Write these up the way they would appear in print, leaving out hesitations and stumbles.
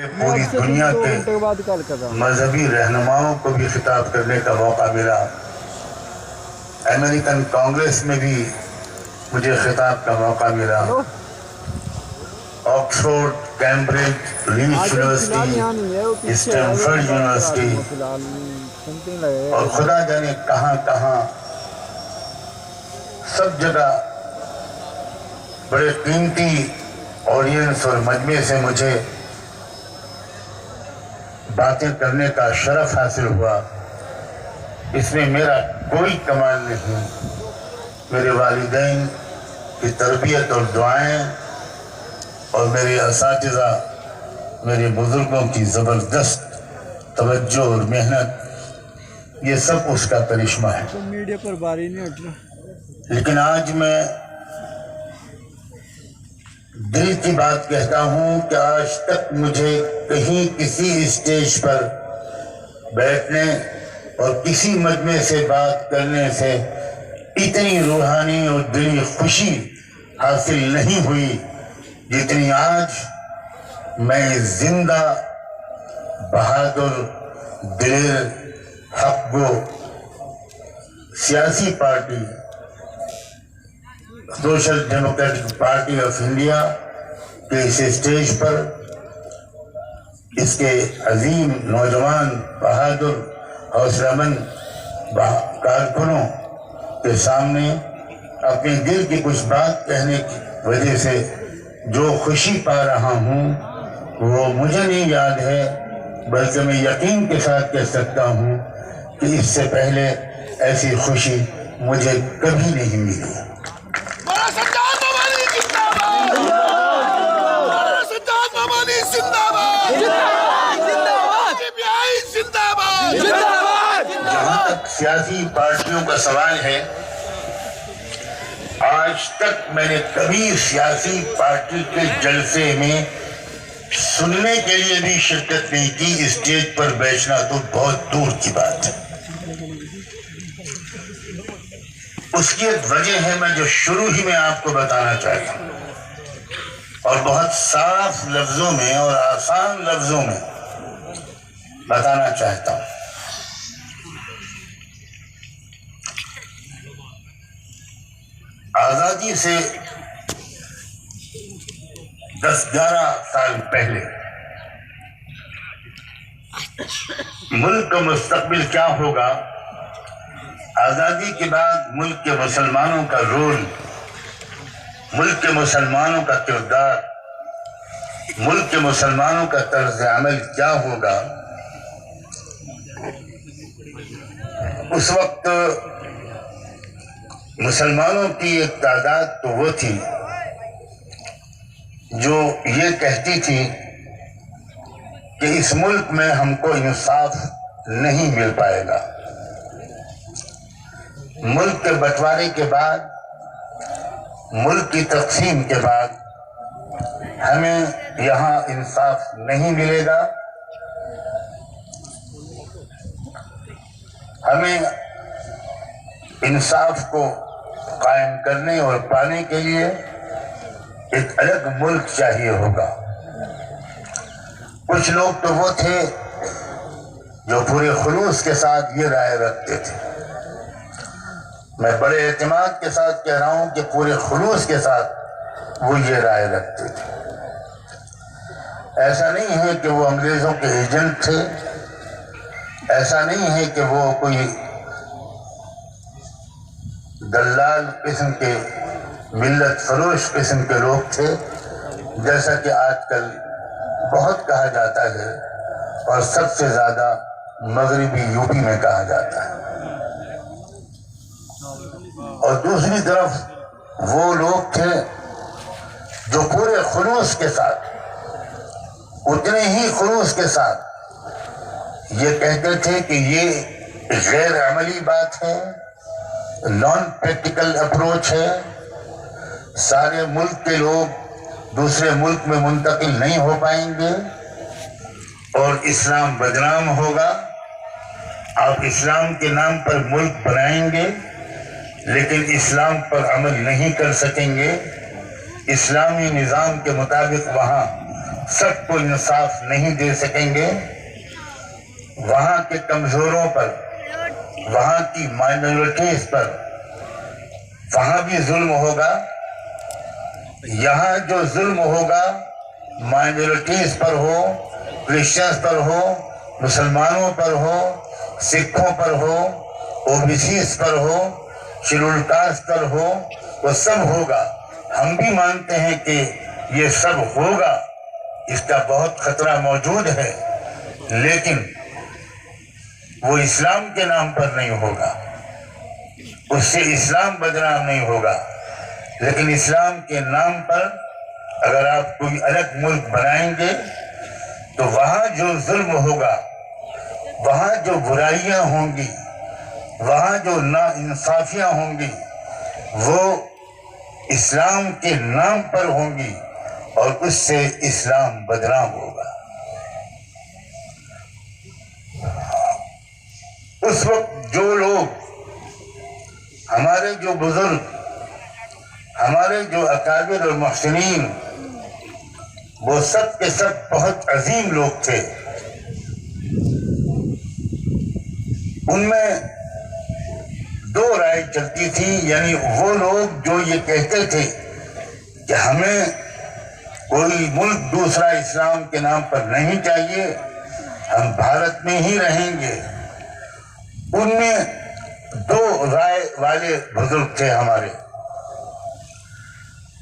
پوری دنیا کے مذہبی رہنماؤں کو بھی خطاب کرنے کا موقع ملا. امریکن کانگریس میں بھی مجھے خطاب کا موقع ملا. Oxford, Cambridge, leads university, Stanford university اور خدا جانے کہاں کہاں، سب جگہ بڑے قیمتی آڈینس اور مجمع سے مجھے باتیں کرنے کا شرف حاصل ہوا. اس میں میرا کوئی کمال نہیں، میرے والدین کی تربیت اور دعائیں اور میرے اساتذہ، میرے بزرگوں کی زبردست توجہ اور محنت، یہ سب اس کا کرشمہ ہے. میڈیا پر باری نہیں ہٹ رہا. لیکن آج میں دل کی بات کہتا ہوں کہ آج تک مجھے کہیں کسی اسٹیج پر بیٹھنے اور کسی مجمع سے بات کرنے سے اتنی روحانی اور دلی خوشی حاصل نہیں ہوئی جتنی آج میں زندہ، بہادر، دلیر، حق گو سیاسی party social democratic party of India کے اس اسٹیج پر اس کے عظیم نوجوان، بہادر، حوصلہ مند کارکنوں کے سامنے اپنے دل کی کچھ بات کہنے کی وجہ سے جو خوشی پا رہا ہوں وہ مجھے نہیں یاد ہے، بلکہ میں یقین کے ساتھ کہہ سکتا ہوں کہ اس سے پہلے ایسی خوشی مجھے کبھی نہیں ملی. جہاں تک سیاسی پارٹیوں کا سوال ہے، آج تک میں نے کبھی سیاسی پارٹی کے جلسے میں سننے کے لیے بھی شرکت نہیں کی. اسٹیج پر بیٹھنا تو بہت دور کی بات ہے. اس کی ایک وجہ ہے میں جو شروع ہی میں آپ کو بتانا چاہتا ہوں اور بہت صاف لفظوں میں اور آسان لفظوں میں بتانا چاہتا ہوں. آزادی سے 10-11 سال پہلے ملک کا مستقبل کیا ہوگا، آزادی کے بعد ملک کے مسلمانوں کا رول، ملک کے مسلمانوں کا کردار، ملک کے مسلمانوں کا طرز عمل کیا ہوگا، اس وقت مسلمانوں کی ایک تعداد تو وہ تھی جو یہ کہتی تھی کہ اس ملک میں ہم کو انصاف نہیں مل پائے گا. ملک کے بٹوارے کے بعد، ملک کی تقسیم کے بعد ہمیں یہاں انصاف نہیں ملے گا. ہمیں انصاف کو قائم کرنے اور پانے کے لیے ایک الگ ملک چاہیے ہوگا. کچھ لوگ تو وہ تھے جو پورے خلوص کے ساتھ یہ رائے رکھتے تھے. میں بڑے اعتماد کے ساتھ کہہ رہا ہوں کہ پورے خلوص کے ساتھ وہ یہ رائے رکھتے تھے. ایسا نہیں ہے کہ وہ انگریزوں کے ایجنٹ تھے، ایسا نہیں ہے کہ وہ کوئی دلال قسم کے، ملت فروش قسم کے لوگ تھے، جیسا کہ آج کل بہت کہا جاتا ہے اور سب سے زیادہ مغربی یوپی میں کہا جاتا ہے. اور دوسری طرف وہ لوگ تھے جو پورے خلوص کے ساتھ، اتنے ہی خلوص کے ساتھ یہ کہتے تھے کہ یہ غیر عملی بات ہے، نان پریکٹیکل اپروچ ہے، سارے ملک کے لوگ دوسرے ملک میں منتقل نہیں ہو پائیں گے اور اسلام بدنام ہوگا. آپ اسلام کے نام پر ملک بنائیں گے لیکن اسلام پر عمل نہیں کر سکیں گے. اسلامی نظام کے مطابق وہاں سب کو انصاف نہیں دے سکیں گے، وہاں کے کمزوروں پر، وہاں کی مائنورٹیز پر وہاں بھی ظلم ہوگا۔ یہاں جو ظلم ہوگا مائنورٹیز پر ہو، کرسچنز پر ہو، مسلمانوں پر ہو، سکھوں پر ہو، او بی سیز پر ہو، شیڈول کاسٹ پر ہو، وہ سب ہوگا۔ ہم بھی مانتے ہیں کہ یہ سب ہوگا، اس کا بہت خطرہ موجود ہے، لیکن وہ اسلام کے نام پر نہیں ہوگا، اس سے اسلام بدنام نہیں ہوگا۔ لیکن اسلام کے نام پر اگر آپ کوئی الگ ملک بنائیں گے تو وہاں جو ظلم ہوگا، وہاں جو برائیاں ہوں گی، وہاں جو ناانصافیاں ہوں گی، وہ اسلام کے نام پر ہوں گی اور اس سے اسلام بدنام ہوگا۔ اس وقت جو لوگ، ہمارے جو بزرگ، ہمارے جو اکابر اور محسنین، وہ سب کے سب بہت عظیم لوگ تھے۔ ان میں دو رائے چلتی تھی، یعنی وہ لوگ جو یہ کہتے تھے کہ ہمیں کوئی ملک دوسرا اسلام کے نام پر نہیں چاہیے، ہم بھارت میں ہی رہیں گے، ان میں دو رائے والے بزرگ تھے ہمارے۔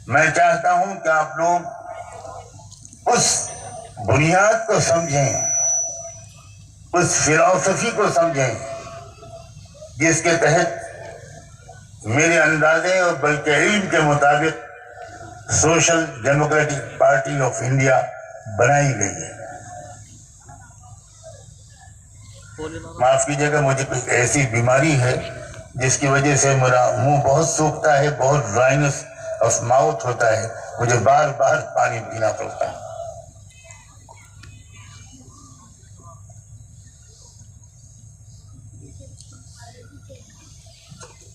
میں چاہتا ہوں کہ آپ لوگ اس بنیاد کو سمجھیں، اس فلسفی کو سمجھیں جس کے تحت میرے اندازے اور بلکہ علم کے مطابق social democratic party of India بنائی گئی ہے۔ معاف کیجیے گا، مجھے کوئی ایسی بیماری ہے جس کی وجہ سے میرا منہ بہت سوکھتا ہے، بہت ڈرائنس آف ماؤتھ ہوتا ہے، مجھے بار بار پانی پینا پڑتا ہے۔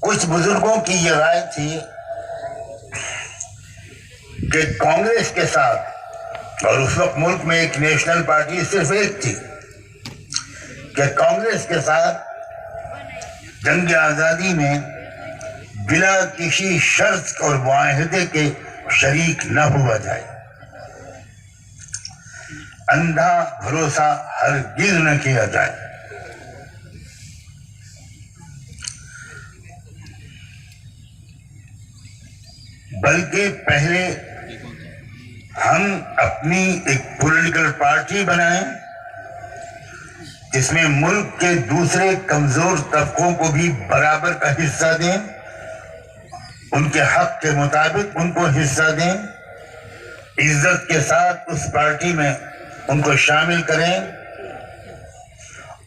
کچھ بزرگوں کی یہ رائے تھی کہ کانگریس کے ساتھ، اور اس وقت ملک میں ایک نیشنل پارٹی صرف ایک تھی، کہ کانگریس کے ساتھ جنگ آزادی میں بلا کسی شرط اور معاہدے کے شریک نہ ہوا جائے، اندھا بھروسہ ہرگز نہ کیا جائے۔ بلکہ پہلے ہم اپنی ایک پولیٹیکل پارٹی بنائیں جس میں ملک کے دوسرے کمزور طبقوں کو بھی برابر کا حصہ دیں، ان کے حق کے مطابق ان کو حصہ دیں، عزت کے ساتھ اس پارٹی میں ان کو شامل کریں،